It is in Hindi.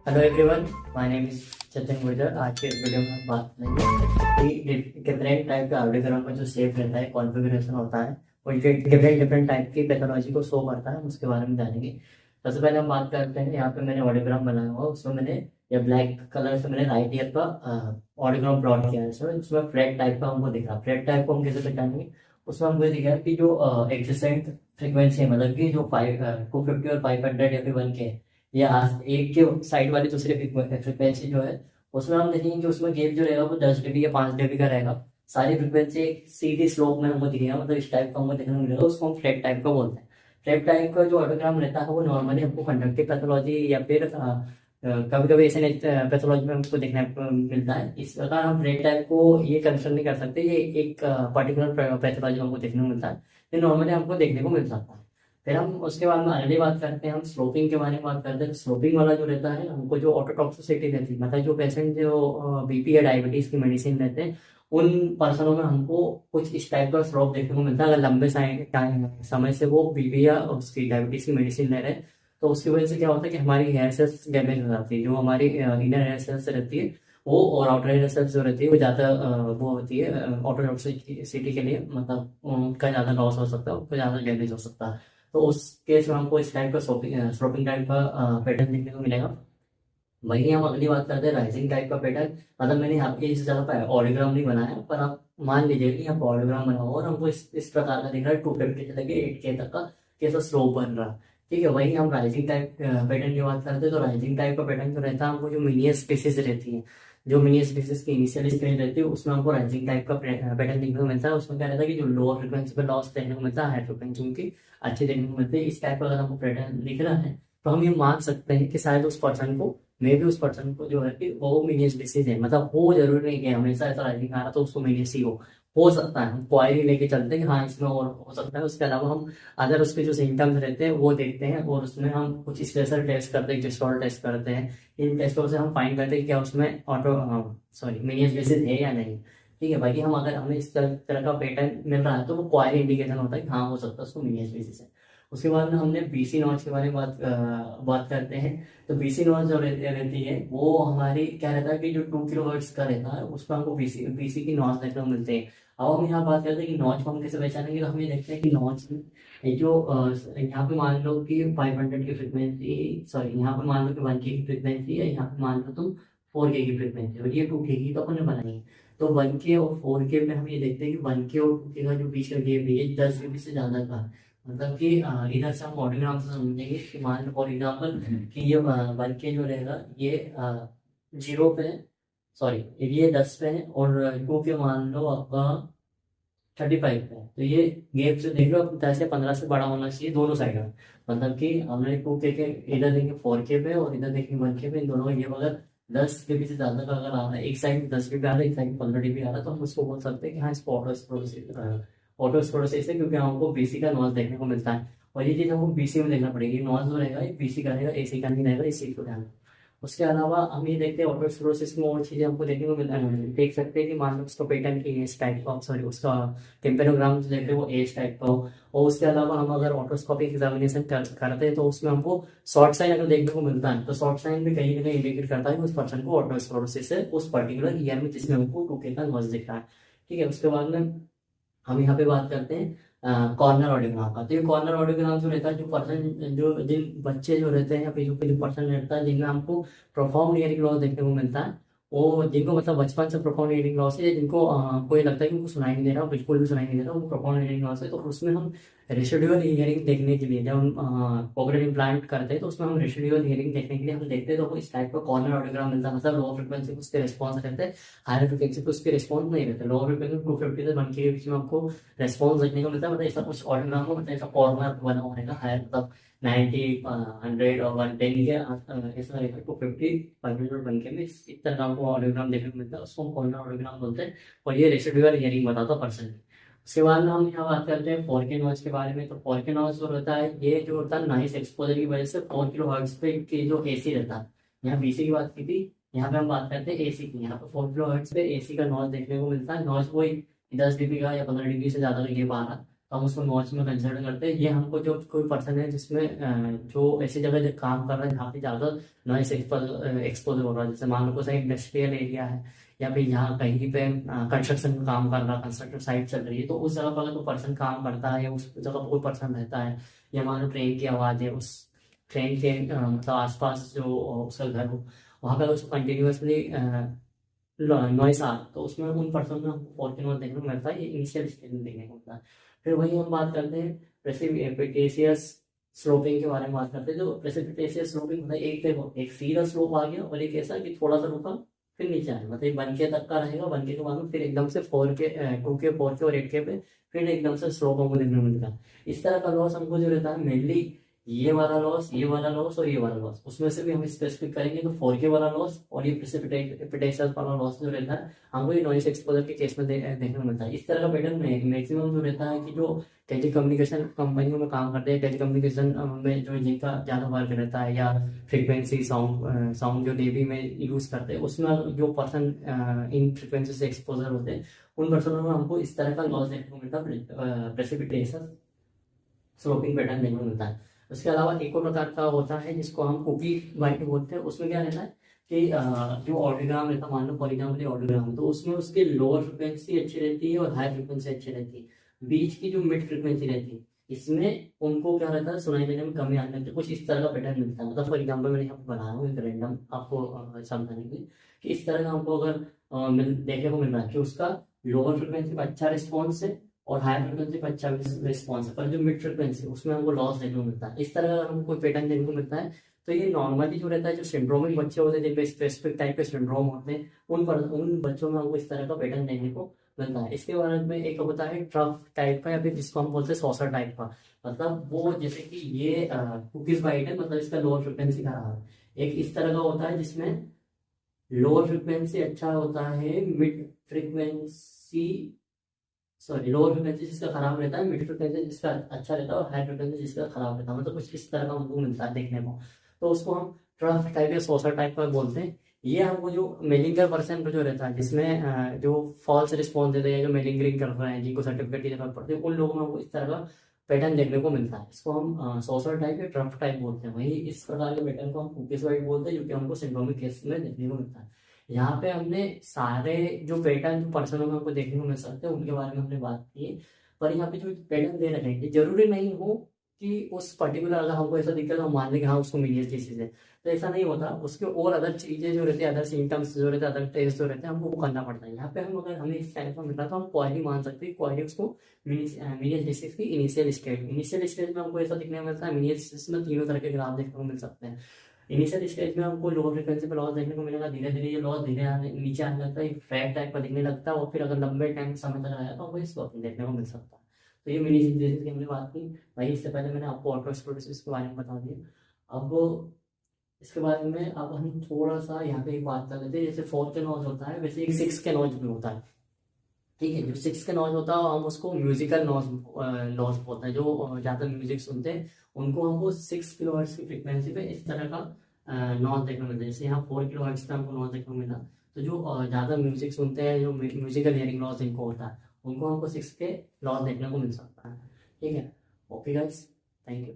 Hello everyone, my name is Chetan Gurjar. आज के इस वीडियो में हम बात करेंगे कि डिफरेंट टाइप के ऑडियोग्राम का जो शेप रहता है, कॉन्फ़िगरेशन होता है, वो डिफरेंट डिफरेंट टाइप की पैथोलॉजी को शो करता है, उसके बारे में जानेंगे। सबसे पहले हम बात करते हैं, यहाँ पे मैंने ऑडियोग्राम बनाया हुआ, उसमें मैंने ये ब्लैक कलर से मैंने राइट ईयर का ऑडियोग्राम प्लॉट किया है। उसमें फ्लैट टाइप का हमको दिख रहा है। फ्लैट टाइप को हम कैसे पहचानेंगे? उसमें हमको दिख रहा है कि जो एडजेसेंट फ्रिक्वेंसी है, मतलब कि जो 250 और 500 या फिर 1K, या एक के साइड वाली दूसरी फ्रिक्वेंसी जो है, उसमें हम देखेंगे कि उसमें गेप जो रहेगा वो 10 dB या 5 dB का रहेगा। सारी फ्रिक्वेंसी एक सीधी स्लोप में हमको दिखेगा, मतलब इस टाइप का हमको देखने को मिलेगा, उसको हम फ्लैट टाइप का बोलते हैं। फ्लैट टाइप का जो ऑटोग्राम रहता है वो नॉर्मली हमको कंडक्टिव पैथोलॉजी या फिर कभी कभी ऐसे पैथोलॉजी में हमको देखने को मिलता है। इस प्रकार हम फ्लैट टाइप को ये कंसिडर नहीं कर सकते, ये एक पर्टिकुलर पैथोलॉजी हमको देखने को मिलता है, ये नॉर्मली हमको देखने को मिल सकता है। फिर हम उसके बाद में अगली बात करते हैं, हम स्लोपिंग के बारे में बात करते हैं। स्लोपिंग वाला जो रहता है, हमको जो ऑटोटॉक्सिसिटी रहती है, मतलब जो पेशेंट जो बीपी या डायबिटीज की मेडिसिन लेते हैं, उन पर्सनों में हमको कुछ इस टाइप का स्लोप देखने को मिलता है। अगर लंबे समय से वो बीपी या उसकी डायबिटीज की मेडिसिन ले रहे हैं, तो उसकी वजह से क्या होता है कि हमारी हेयर सेल्स डैमेज हो जाती है। जो हमारी इनर हेयर सेल्स रहती है वो, और आउटर हेयर सेल्स जो रहती है वो ज़्यादा वो होती है ऑटोटॉक्सिसिटी के लिए, मतलब उनका ज़्यादा लॉस हो सकता है, उनको ज़्यादा डैमेज हो सकता है। तो उस केस में हमको इस टाइप का स्लोपिंग टाइप का पैटर्न देखने को मिलेगा। वही हम अगली बात करते हैं राइजिंग टाइप का पैटर्न। मतलब मैंने आपके इस जगह पर ऑडियोग्राम नहीं बनाया, पर आप मान लीजिए कि यहाँ पर ऑडियोग्राम बना हुआ और हमको इस प्रकार का दिख रहा है, 250 से लेके 8K तक का कैसा स्लोप बन रहा है। ठीक है, वही हम राइजिंग टाइप पैटर्न की बात करते हैं। तो राइजिंग टाइप का पैटर्न जो रहता है, हमको जो मीनियस स्पेसिस रहती है, जो मीनियस स्पेसिस की इनिशियल स्टेज रहती है, उसमें हमको राइजिंग टाइप का पैटर्न देखने को मिलता है। उसमें क्या रहता है कि जो लोअर फ्रिक्वेंसी पर लॉस देखने को मिलता है, हाई फ्रिक्वेंसी उनकी अच्छी देखने को मिलती है। इस टाइप का अगर हमको पैटर्न दिख रहा है, तो हम ये मान सकते हैं कि शायद उस पर्सन को, मे भी उस पर्सन को जो है कि वो मीनियस डिसीज है। मतलब वो जरूरी नहीं कि हमेशा ऐसा राइजिंग आ रहा तो उसको मीनियस ही हो सकता है। हम क्वारी लेके चलते हैं कि हाँ इसमें और हो सकता है। उसके अलावा हम अदर उसके जो सिम्टम्स रहते हैं वो देखते हैं, और उसमें हम कुछ स्पेशल टेस्ट करते हैं, जिस्टॉल टेस्ट करते हैं। इन टेस्टों से हम फाइंड करते हैं कि क्या उसमें मीनियस डिसीज है या नहीं। ठीक है, बाकी हम अगर हमें इस तरह का पैटर्न मिल रहा है तो वो क्वारी इंडिकेशन होता है कि हाँ हो सकता है उसको मीनियस डिसीज है। उसके बाद में हमने बीसी नॉच के बारे में बात करते हैं। तो बीसी नॉच जो रहती है वो हमारी क्या रहता है कि जो 2 kHz का रहता है, उसमें हमको बीसी बीसी की नॉच देखने को मिलते हैं। अब हम यहाँ बात करते हैं कि नॉच को हम कैसे पहचानेंगे, तो हम ये देखते हैं कि नॉच जो यहाँ पे मान लो कि 500 की फ्रिक्वेंसी, सॉरी यहाँ पे मान लो कि 1K की फ्रिक्वेंसी है, यहाँ पे मान लो तुम 4K की फ्रिक्वेंसी, और ये 2K की तो अपन ने बनाई है। तो 1K और 4K में हम ये देखते हैं कि 1K और 2K का जो बीच का गेप है ये 10 dB से ज़्यादा का है। मतलब कि इधर से हम ऑडियोग्राम से समझेंगे कि मान लो फॉर एग्जाम्पल कि ये 1K जो रहेगा ये 0 पे है, सॉरी ये 10 पे है, और 2K मान लो आपका 35 पे है। तो ये गेप जो देख लो आप, 10 या 15 से बड़ा होना चाहिए दोनों साइड में। मतलब कि हमने 2K के इधर देखें 4K पे और इधर देखें 1K पे, इन दोनों का गेप अगर 10 dB से ज्यादा का अगर आ रहा है, एक साइड में 10 dB आ रहा है, एक साइड में 15 dB आ रहा है, तो हम उसको बोल सकते हैं कि हाँ इसको ऑटो स्क्लेरोसिस है, क्योंकि हमको बीसी का नॉइज देखने को मिलता है। और ये चीज हमको बीसी में देखना पड़ेगी, नॉइज जो रहेगा ये बीसी का रहेगा, एसी का नहीं रहेगा, इस चीज को ध्यान रखना। उसके अलावा हम ये देखते हैं ऑटो स्क्लेरोसिस में और चीजें हमको देखने को देख सकते हैं कि मान लो उसका पैटर्न की इस टाइप का, सॉरी उसका टेम्पेरोग्राम जो देखते हैं वो एज टाइप का हो। और उसके अलावा हम अगर ऑटोस्कोपिक एग्जामिनेशन करते हैं तो उसमें हमको शॉर्ट साइन अगर देखने को मिलता है, तो शॉर्ट साइन भी कहीं ना कहीं इंडिकेट करता है कि उस पर्सन को ऑटोस्क्लेरोसिस है उस पर्टिकुलर ईयर में जिसमें हमको 2K का नॉइज दिख रहा है। ठीक है, उसके बाद में हम यहाँ पे बात करते हैं कॉर्नर ऑडियोग्राम का। तो ये कॉर्नर ऑडियोग्राम जो रहता है, जो पर्सन जो जिन बच्चे जो रहते हैं या फिर जो पर्सन रहता है जिनमें हमको प्रोफाउंड हियरिंग लॉस देखने को मिलता है, वो जिनको मतलब बचपन से प्रोफाउंड हियरिंग लॉस है, जिनको कोई लगता है कि उनको सुनाई नहीं दे रहा, बिल्कुल भी सुनाई नहीं दे रहा, वो प्रोफाउंड हियरिंग लॉस है, तो उसमें हम रेसिडुअल हियरिंग देखने के लिए जब हम कोक्लियर इम्प्लांट करते हैं तो उसमें हम रेसिडुअल हियरिंग देखने के लिए हम देखते हैं, तो इस टाइप का कॉर्नर ऑडियोग्राम मिलता है। मतलब लो फ्रिक्वेंसी पे उसके रिस्पॉन्स रहते हैं, हायर फ्रिक्वेंसी पे उसके रिस्पॉन्स नहीं रहते। लो फ्रिक्वेंसी 250 से 1K के बीच में हमको रेस्पॉन्स देखने को मिलता है। मतलब ऐसा कुछ ऑडियोग्राम को मतलब ऐसा कॉर्नर बना हुआ रहेगा, हायर मतलब 90, 100 और 110 के ऐसा रहेगा। 250, 500 और 1K में इस तरह का हमको ऑडियोग्राम देखने को मिलता है, उसको हम कॉर्नर ऑडियोग्राम बोलते हैं। और ये रेसिडुअल हियरिंग बताता है पर्सन। उसके बाद में हम यहाँ बात करते हैं 4K नॉइज के बारे में। तो 4K नॉइज जो रहता है, ये जो होता है नॉइज एक्सपोजर की वजह से 4 kHz पे के जो एसी रहता है, यहाँ बीसी की बात की थी, यहाँ पे हम बात करते हैं एसी की। यहाँ पे 4 kHz पे एसी का नॉइज देखने को मिलता है। नॉइज वही 10 dB का या 15 dB से ज्यादा का ये आ रहा है, हम उसको नॉइस में कंसिडर करते हैं। ये हमको जो कोई पर्सन है जिसमें जो ऐसी जगह काम कर रहा है जहाँ पे ज़्यादा नॉइस एक्सपोजर हो रहा है, जैसे मान लो कोई इंडस्ट्रियल एरिया है या फिर यहाँ कहीं पे कंस्ट्रक्शन का काम कर रहा है, कंस्ट्रक्शन साइट चल रही है, तो उस जगह पर अगर कोई पर्सन काम करता है या उस जगह पर कोई पर्सन रहता है, या मान लो ट्रेन की आवाज़ है, उस ट्रेन के मतलब आसपास जो उसका घर हो, वहाँ पर उसको कंटिन्यूसली नॉइस आ, तो उसमें उन पर्सन में हमको फॉर्चूनर देखने को मिलता है, ये इनिशियल स्टेज में देखने को मिलता है। फिर वही हम बात करते हैं प्रेसिपिटेशियस स्लोपिंग के बारे में बात करते हैं। जो प्रेसिपिटेशियस स्लोपिंग होता है, एक सीधा स्लोप आ गया और एक ऐसा कि थोड़ा सा रुका फिर नीचे आए, मतलब 1K तक का रहेगा, 1K के बाद में फिर एकदम से 4K 2K 4K और 8K पे फिर एकदम से स्लोप हमको देखने को मिलता है। इस तरह का लॉस हमको जो रहता है मेनली ये वाला लॉस, ये वाला लॉस और ये वाला लॉस, उसमें से भी हम स्पेसिफिक करेंगे। तो 4K वाला लॉस और ये प्रेसिपिटेशन वाला लॉस जो रहता है हमको ये नॉइस एक्सपोजर के केस में देखने को मिलता है। इस तरह का पैटर्न में मैक्सिमम जो रहता है कि जो टेली कम्युनिकेशन कंपनियों में काम करते हैं, टेली कम्युनिकेशन में जो जिनका ज़्यादा वर्क रहता है, या फ्रीक्वेंसी साउंड जो नेवी में यूज़ करते हैं, उसमें जो पर्सन इन फ्रीक्वेंसी से एक्सपोजर होते हैं, उन पर्सनों में हमको इस तरह का लॉस देखने को मिलता है, प्रेसिपिटेशन स्लोपिंग पैटर्न देखने को मिलता है। उसके अलावा एक और प्रकार का होता है जिसको हम कुकी बाइट बोलते हैं। उसमें क्या रहता है कि जो ऑडियोग्राम रहता है, मान लो फॉर एग्जाम्पल ऑडियोग्राम, तो उसमें उसकी लोअर फ्रिक्वेंसी अच्छी रहती है और हाई फ्रिक्वेंसी अच्छी रहती है। बीच की जो मिड फ्रिक्वेंसी रहती है, इसमें उनको क्या रहता है, सुनाई देने में कमी आने लगती है। कुछ इस तरह का पैटर्न मिलता है। मतलब फॉर एग्जाम्पल मैंने यहाँ पर बनाया हूँ एक रैंडम आपको समझाने के लिए कि इस तरह का हमको अगर देखने को मिल रहा है कि उसका लोअर फ्रिक्वेंसी पर अच्छा रिस्पॉन्स है और हाई फ्रिक्वेंसी पर अच्छा रिस्पॉन्स है, पर जो मिड फ्रिक्वेंसी उसमें हमको लॉस देखने को मिलता है। इस तरह का हमको कोई पैटर्न देखने को मिलता है, तो ये नॉर्मली जो रहता है, जो सिंड्रोमिक बच्चे होते हैं जिनपे स्पेसिफिक टाइप के सिंड्रोम होते हैं, उन बच्चों में हमको इस तरह का पैटर्न देखने को मिलता है। इसके बारे में एक होता है ट्रफ टाइप का, या फिर जिसको हम बोलते हैं सॉसर टाइप का। मतलब वो जैसे कि ये कुकीज बाइट है, मतलब इसका लोअर फ्रिक्वेंसी खराब है। एक इस तरह का होता है जिसमें लोअर फ्रिक्वेंसी अच्छा होता है, mid frequency sorry lower frequency जिसका खराब रहता है, मिड फ्रिक्वेंसी जिसका अच्छा रहता है, और हाई फ्रिक्वेंसी जिसका खराब रहता है। मतलब कुछ इस तरह का हमको मिलता है देखने को, तो उसको हम ट्रफ टाइप या सॉसर टाइप का बोलते हैं। ये हमको जो मेलिंगर पर्सन जो रहता है, जिसमें जो फॉल्स रिस्पॉन्स देते हैं, जो मेलिंगरिंग कर रहे हैं, जिनको सर्टिफिकेट की जरूरत पड़ती है, उन लोगों में हमको इस तरह का पैटर्न देखने को मिलता है। इसको हम सॉसर टाइप या ट्रफ टाइप बोलते हैं। वही इस प्रकार के पैटर्न को हम कुकीज वाइट बोलते हैं, जो कि हमको सिंड्रोमिक केस में देखने को मिलता है। यहाँ पे हमने सारे जो पैटर्न जो पर्सनों में हमको देखने को मिल सकते हैं उनके बारे में हमने बात की है। पर यहाँ पे जो पैटर्न दे रहे हैं, ये जरूरी नहीं हो कि उस पर्टिकुलर अगर हमको ऐसा दिक्कत हम मान लें कि हाँ उसको मीनियस डिसीज है, तो ऐसा नहीं होता। उसके और अदर चीजें जो रहती है, अदर सिम्टम्स जो रहते हैं, अदर टेस्ट जो रहते हैं, हमको वो करना पड़ता है। यहाँ पे हम अगर हमें इस टाइप का मिल रहा तो हम क्वारी मान सकते हैं। क्वारी उसको मीनियस डिसीज की इनिशियल स्टेज में हमको ऐसा दिखने को मिलता है। मीनियस डिसीज में तीनों तरह के ग्राफ देखने को मिल सकते हैं। इनिशियल स्टेज में हमको लोअर फ्रिक्वेंसी पे लॉस देखने को मिलेगा, धीरे धीरे ये लॉस धीरे नीचे आने लगता है, फ्लैट टाइप का दिखने लगता है, और फिर अगर लंबे टाइम समय तक आया तो हमको स्लोपिंग देखने को मिल सकता है। तो ये मिनी डिजीज की हमने बात की भाई। इससे पहले मैंने आपको ऑटोस्क्लेरोसिस के बारे में बता दिया। अब इसके बारे में अब हम थोड़ा सा यहाँ पे एक बात कर लेते हैं। जैसे 4 के नॉज होता है, वैसे एक 6 के नॉज भी होता है। ठीक है, जो 6 का नॉइज होता है हम उसको म्यूजिकल नॉइज बोलते हैं। जो ज़्यादा म्यूजिक सुनते हैं उनको हमको 6 किलोहर्ट्ज की फ्रिक्वेंसी पे इस तरह का नॉइज देखने को मिलता है। जैसे यहाँ 4 किलोहर्ट्ज पे हमको नॉइज देखने को मिला, तो जो ज़्यादा म्यूजिक सुनते हैं, जो म्यूजिकल हियरिंग लॉस जिनको होता है, उनको हमको 6 के लॉस देखने को मिल सकता है। ठीक है, ओके गाइस, थैंक यू।